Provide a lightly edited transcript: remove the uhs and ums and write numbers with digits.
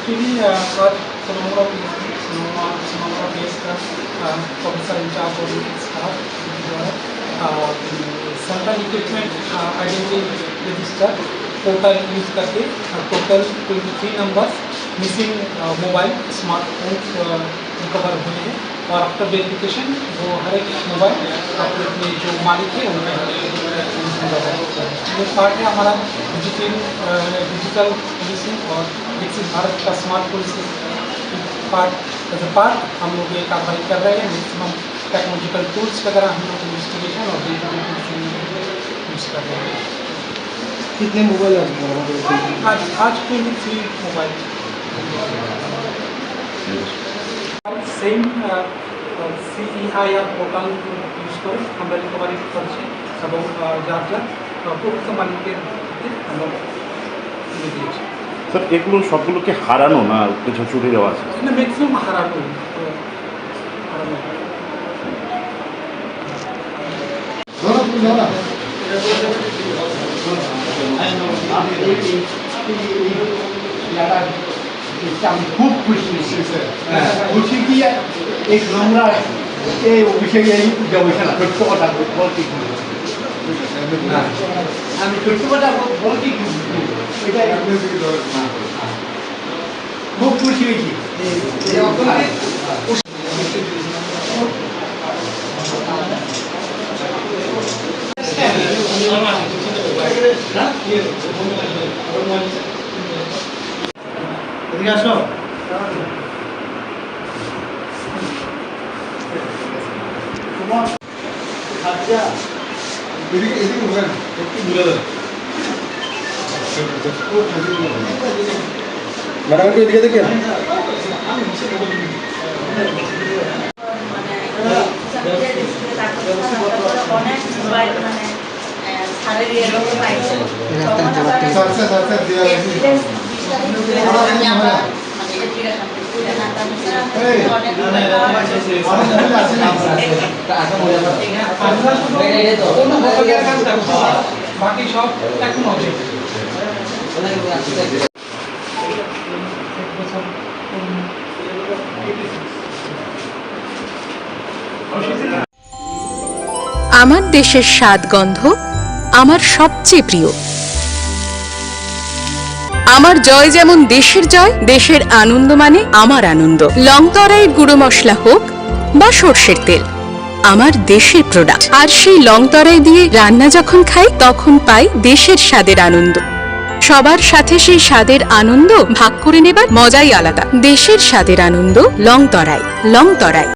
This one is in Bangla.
Actually, our Sonoma based professor in charge of staff central equipment identity register portal use करके total 23 numbers missing mobile smartphones recover हुए हैं और आफ्टर वेरिफिकेशन वो हर एक मोबाइल अपने जो मालिक है उनका ये पार्ट है हमारा डिजिटल पुलिसिंग और विकसित भारत का smart policing part as a part हम लोग ये कार्रवाई कर रहे हैं। मैक्सिमम टेक्नोलॉजिकल टूल्स वगैरह हम लोग इन्वेस्टिगेशन और डिजिटल पुलिसिंग यूज़ कर रहे हैं। कितने मोबाइल आज 23 mobile same CEIR portal use করে আমরা রিকভারি করছি এবং যার যার প্রকৃত মালিকের আমরা তুলে দিয়েছি। স্যার এগুলো সবগুলোকে হারানো না কিছু চুরি দেওয়া আছে? না, ম্যাক্সিমাম হারানো। আমি খুব খুশি খুশি কি এই আমরা এই অফিসে এই গবেষণা ছোট্ট কথা বলতে আমি ছোট্ট কথা বলতে এটা খুব খুশি হয়েছি। এদিকে আসো। ম্যাডাম একটু এদিকে দেখে বাকি সব টেকনোলজি আমার দেশের স্বাদ গন্ধ আমার সবচেয়ে প্রিয়। আমার জয় যেমন দেশের জয়, দেশের আনন্দ মানে আমার আনন্দ। লংতরাইয়ের গুঁড়ো মশলা হোক বা সর্ষের তেল, আমার দেশের প্রোডাক্ট। আর সেই লংতরাই দিয়ে রান্না যখন খাই তখন পাই দেশের স্বাদের আনন্দ। সবার সাথে সেই স্বাদের আনন্দ ভাগ করে নেবার মজাই আলাদা। দেশের স্বাদের আনন্দ লংতরাই।